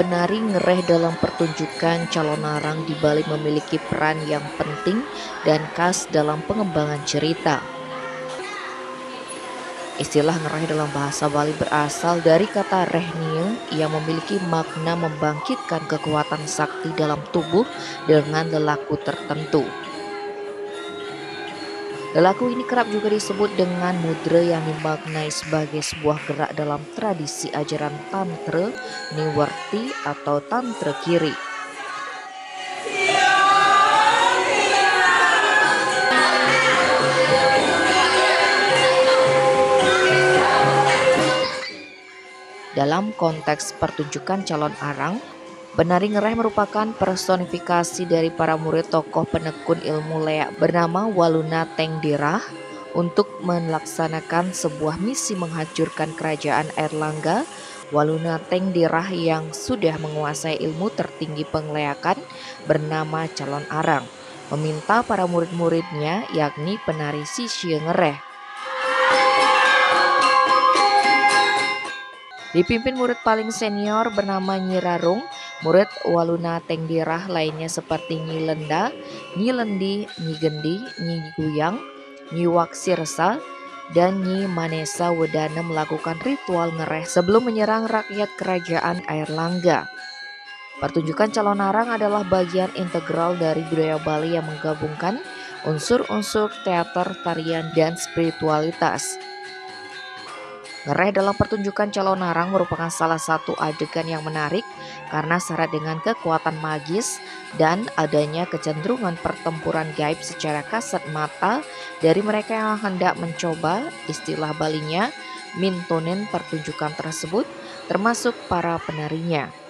Penari ngereh dalam pertunjukan calon arang di Bali memiliki peran yang penting dan khas dalam pengembangan cerita. Istilah ngereh dalam bahasa Bali berasal dari kata rehnie yang memiliki makna membangkitkan kekuatan sakti dalam tubuh dengan lelaku tertentu. Lelaku ini kerap juga disebut dengan mudra yang dimaknai sebagai sebuah gerak dalam tradisi ajaran Tantra Niwarti atau Tantra Kiri. Dalam konteks pertunjukan calon arang, penari ngereh merupakan personifikasi dari para murid tokoh penekun ilmu leak bernama Waluna Tengdirah untuk melaksanakan sebuah misi menghancurkan kerajaan Airlangga. Waluna Tengdirah yang sudah menguasai ilmu tertinggi pengleakan bernama calon arang meminta para murid-muridnya yakni penari Sisye ngereh dipimpin murid paling senior bernama Nyi Rarung. Murid Waluna Tengdirah lainnya seperti Nyi Lenda, Nyi Lendi, Nyi Gendi, Nyi Guyang, Nyi Waksirsa, dan Nyi Manesa Wedana melakukan ritual ngereh sebelum menyerang rakyat kerajaan Airlangga. Pertunjukan calon arang adalah bagian integral dari budaya Bali yang menggabungkan unsur-unsur teater, tarian, dan spiritualitas. Ngereh dalam pertunjukan calon arang merupakan salah satu adegan yang menarik karena syarat dengan kekuatan magis dan adanya kecenderungan pertempuran gaib secara kasat mata dari mereka yang hendak mencoba, istilah Balinya, mintonin pertunjukan tersebut, termasuk para penarinya.